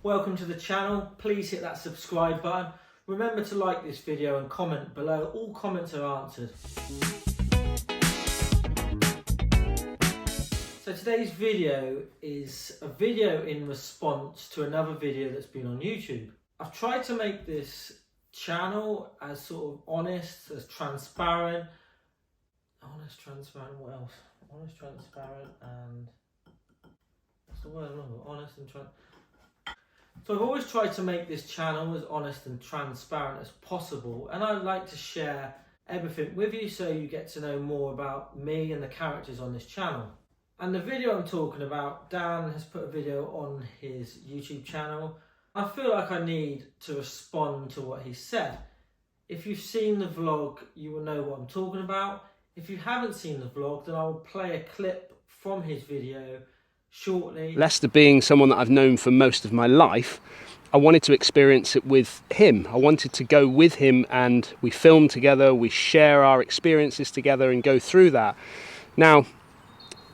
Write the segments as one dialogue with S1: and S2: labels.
S1: welcome to the channel. Please hit that subscribe button. Remember to like this video and comment below. All comments are answered. So today's video is a video in response to another video that's been on YouTube. I've tried to make this channel as sort of honest, as transparent. Honest, transparent, what else? Honest, transparent, and what's the word? Honest and transparent. So I've always tried to make this channel as honest and transparent as possible, and I'd like to share everything with you so you get to know more about me and the characters on this channel. And the video I'm talking about, Dan has put a video on his YouTube channel. I feel like I need to respond to what he said. If you've seen the vlog, you will know what I'm talking about. If you haven't seen the vlog, then I will play a clip from his video shortly.
S2: Lester being someone that I've known for most of my life, I wanted to experience it with him. I wanted to go with him and we film together, we share our experiences together and go through that. Now,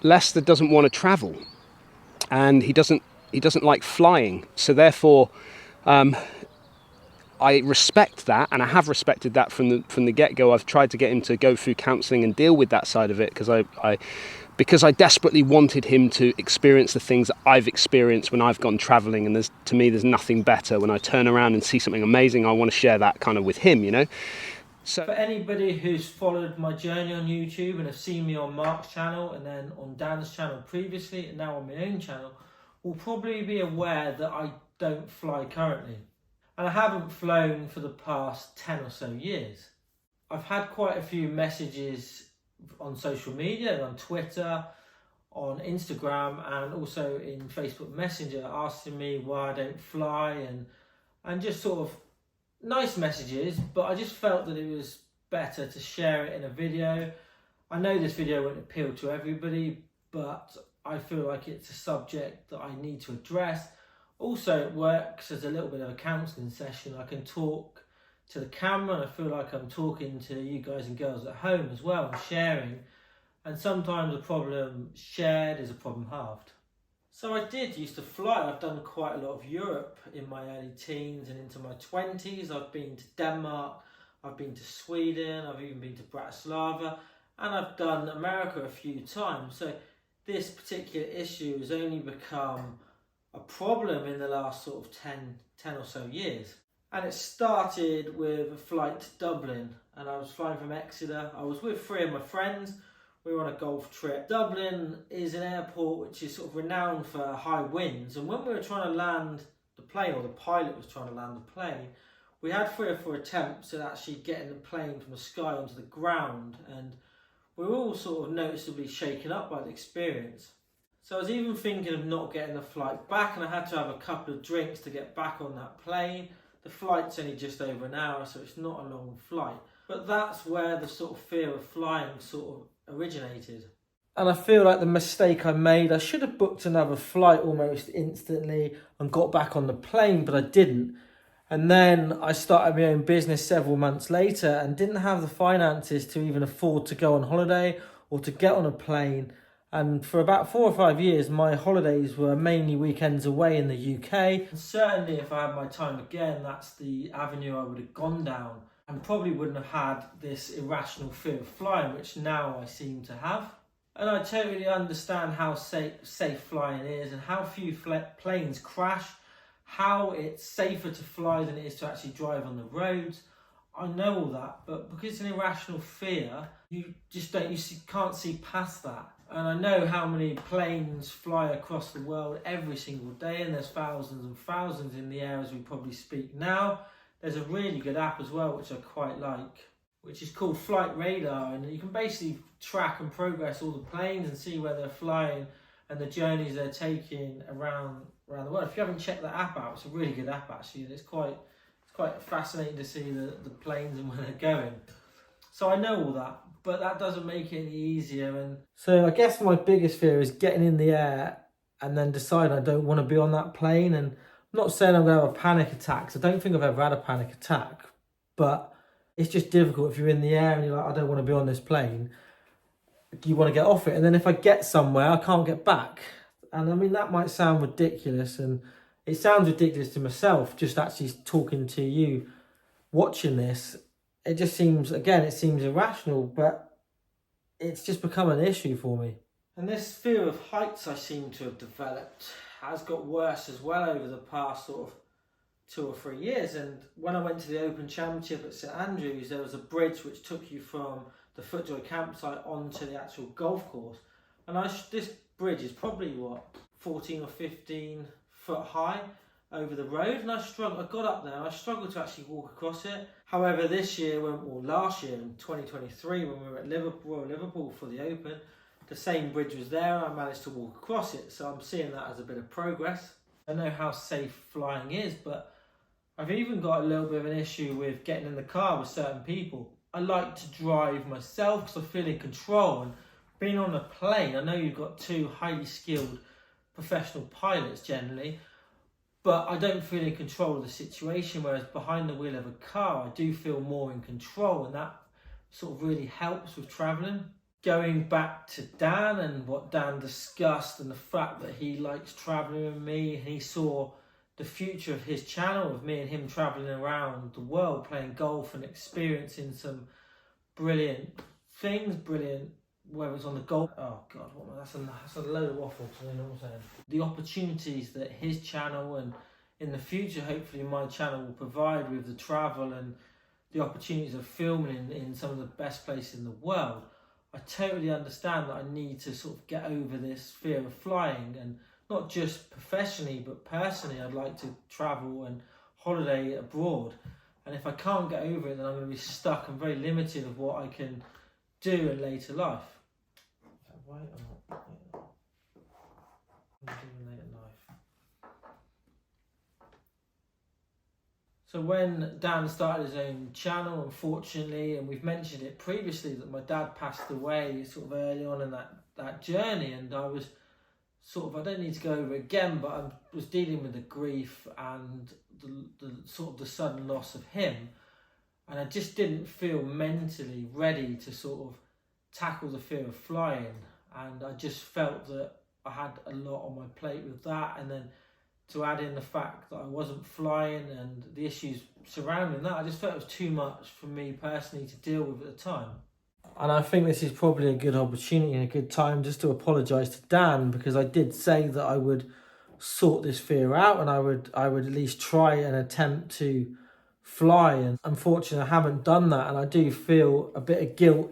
S2: Lester doesn't want to travel and he doesn't like flying. So therefore, I respect that, and I have respected that from the get-go. I've tried to get him to go through counselling and deal with that side of it because I desperately wanted him to experience the things that I've experienced when I've gone travelling, and to me there's nothing better. When I turn around and see something amazing, I want to share that kind of with him, you know. So
S1: for anybody who's followed my journey on YouTube and have seen me on Mark's channel and then on Dan's channel previously and now on my own channel, will probably be aware that I don't fly currently. And I haven't flown for the past 10 or so years. I've had quite a few messages on social media, on Twitter, on Instagram, and also in Facebook Messenger asking me why I don't fly and just sort of nice messages, but I just felt that it was better to share it in a video. I know this video won't appeal to everybody, but I feel like it's a subject that I need to address. Also, it works as a little bit of a counselling session. I can talk to the camera and I feel like I'm talking to you guys and girls at home as well and sharing. And sometimes a problem shared is a problem halved. So I used to fly. I've done quite a lot of Europe in my early teens and into my 20s. I've been to Denmark, I've been to Sweden, I've even been to Bratislava, and I've done America a few times. So this particular issue has only become a problem in the last sort of 10 or so years. And it started with a flight to Dublin, and I was flying from Exeter. I was with 3 of my friends. We were on a golf trip. Dublin is an airport which is sort of renowned for high winds, and when we were trying to land the plane, or the pilot was trying to land the plane, we had 3 or 4 attempts at actually getting the plane from the sky onto the ground, and we were all sort of noticeably shaken up by the experience. So I was even thinking of not getting the flight back, and I had to have a couple of drinks to get back on that plane. The flight's only just over an hour, so it's not a long flight. But that's where the sort of fear of flying sort of originated. And I feel like the mistake I made, I should have booked another flight almost instantly and got back on the plane, but I didn't. And then I started my own business several months later and didn't have the finances to even afford to go on holiday or to get on a plane. And for about 4 or 5 years, my holidays were mainly weekends away in the UK. And certainly if I had my time again, that's the avenue I would have gone down, and probably wouldn't have had this irrational fear of flying, which now I seem to have. And I totally understand how safe flying is and how few planes crash, how it's safer to fly than it is to actually drive on the roads. I know all that, but because it's an irrational fear, you can't see past that. And I know how many planes fly across the world every single day, and there's thousands and thousands in the air as we probably speak now. There's a really good app as well, which I quite like, which is called Flight Radar, and you can basically track and progress all the planes and see where they're flying and the journeys they're taking around the world. If you haven't checked that app out, it's a really good app actually, and it's quite fascinating to see the planes and where they're going. So I know all that, but that doesn't make it any easier. And so I guess my biggest fear is getting in the air and then deciding I don't want to be on that plane. And I'm not saying I'm going to have a panic attack, 'cause I don't think I've ever had a panic attack, but it's just difficult if you're in the air and you're like, I don't want to be on this plane. You want to get off it, and then if I get somewhere, I can't get back. And I mean, that might sound ridiculous, and It sounds ridiculous to myself, just actually talking to you, watching this. It just seems, again, it seems irrational, but it's just become an issue for me. And this fear of heights I seem to have developed has got worse as well over the past sort of 2 or 3 years. And when I went to the Open Championship at St Andrews, there was a bridge which took you from the FootJoy campsite onto the actual golf course. And this bridge is probably, 14 or 15 foot high over the road. And I got up there and I struggled to actually walk across it. However, last year in 2023, when we were at Liverpool for the Open, the same bridge was there and I managed to walk across it. So I'm seeing that as a bit of progress. I know how safe flying is, but I've even got a little bit of an issue with getting in the car with certain people. I like to drive myself because I feel in control. And being on a plane, I know you've got 2 highly skilled professional pilots generally, but I don't feel in control of the situation, whereas behind the wheel of a car, I do feel more in control, and that sort of really helps with travelling. Going back to Dan and what Dan discussed and the fact that he likes travelling with me, and he saw the future of his channel of me and him travelling around the world playing golf and experiencing some brilliant things, whether it's on the golf, oh god, that's a load of waffle, you know what I'm saying? The opportunities that his channel and in the future hopefully my channel will provide with the travel and the opportunities of filming in some of the best places in the world. I totally understand that I need to sort of get over this fear of flying, and not just professionally but personally. I'd like to travel and holiday abroad, and if I can't get over it, then I'm going to be stuck and very limited of what I can do in later life. Is that right or not? I'm doing later life. So when Dan started his own channel, unfortunately, and we've mentioned it previously that my dad passed away sort of early on in that journey, and I was sort of, I don't need to go over it again, but I was dealing with the grief and the sort of the sudden loss of him, and I just didn't feel mentally ready to sort of tackle the fear of flying, and I just felt that I had a lot on my plate with that, and then to add in the fact that I wasn't flying and the issues surrounding that, I just felt it was too much for me personally to deal with at the time. And I think this is probably a good opportunity and a good time just to apologise to Dan, because I did say that I would sort this fear out and I would at least try and attempt to fly, and unfortunately I haven't done that, and I do feel a bit of guilt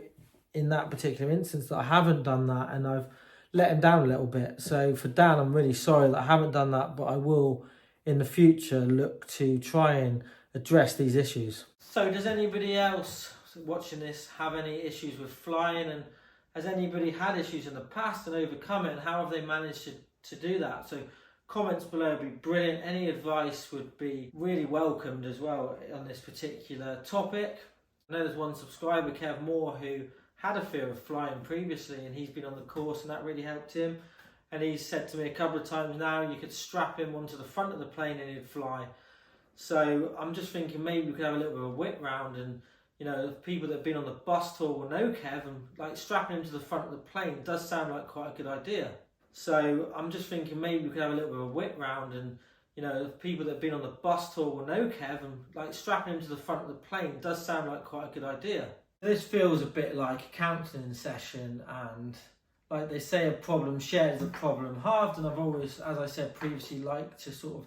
S1: in that particular instance that I haven't done that, and I've let him down a little bit. So for Dan, I'm really sorry that I haven't done that, but I will in the future look to try and address these issues. So does anybody else watching this have any issues with flying, and has anybody had issues in the past and overcome it, and how have they managed to do that? So comments below would be brilliant. Any advice would be really welcomed as well on this particular topic. I know there's one subscriber, Kev Moore, who had a fear of flying previously, and he's been on the course and that really helped him, and he's said to me a couple of times now you could strap him onto the front of the plane and he'd fly. So I'm just thinking maybe we could have a little bit of a whip round, and you know, people that have been on the bus tour will know Kev, and like strapping him to the front of the plane does sound like quite a good idea. So I'm just thinking maybe we could have a little bit of a whip round, and you know, people that have been on the bus tour will know Kev, and like strapping him to the front of the plane does sound like quite a good idea. This feels a bit like a counselling session, and like they say, a problem shared is a problem halved, and I've always, as I said previously, like to sort of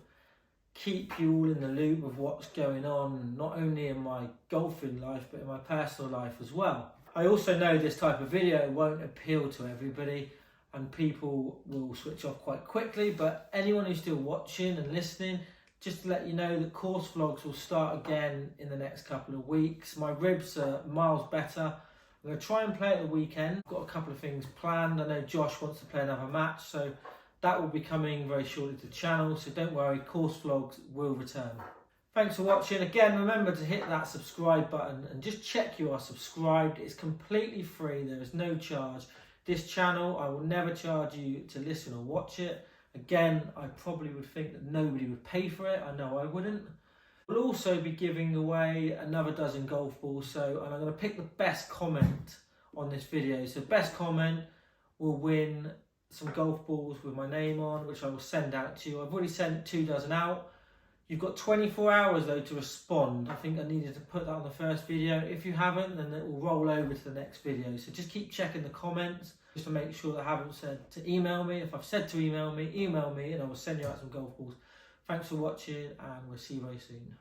S1: keep you all in the loop of what's going on, not only in my golfing life but in my personal life as well. I also know this type of video won't appeal to everybody and people will switch off quite quickly, but anyone who's still watching and listening, just to let you know that course vlogs will start again in the next couple of weeks. My ribs are miles better. I'm going to try and play at the weekend. I've got a couple of things planned. I know Josh wants to play another match, so that will be coming very shortly to the channel, so don't worry, course vlogs will return. Thanks for watching. Again, remember to hit that subscribe button and just check you are subscribed. It's completely free, there is no charge. This channel, I will never charge you to listen or watch it. Again, I probably would think that nobody would pay for it. I know I wouldn't. We'll also be giving away another dozen golf balls, and I'm going to pick the best comment on this video. So best comment will win some golf balls with my name on, which I will send out to you. I've already sent 2 dozen out. You've got 24 hours though to respond. I think I needed to put that on the first video. If you haven't, then it will roll over to the next video. So just keep checking the comments just to make sure that I haven't said to email me. If I've said to email me and I will send you out some golf balls. Thanks for watching, and we'll see you very soon.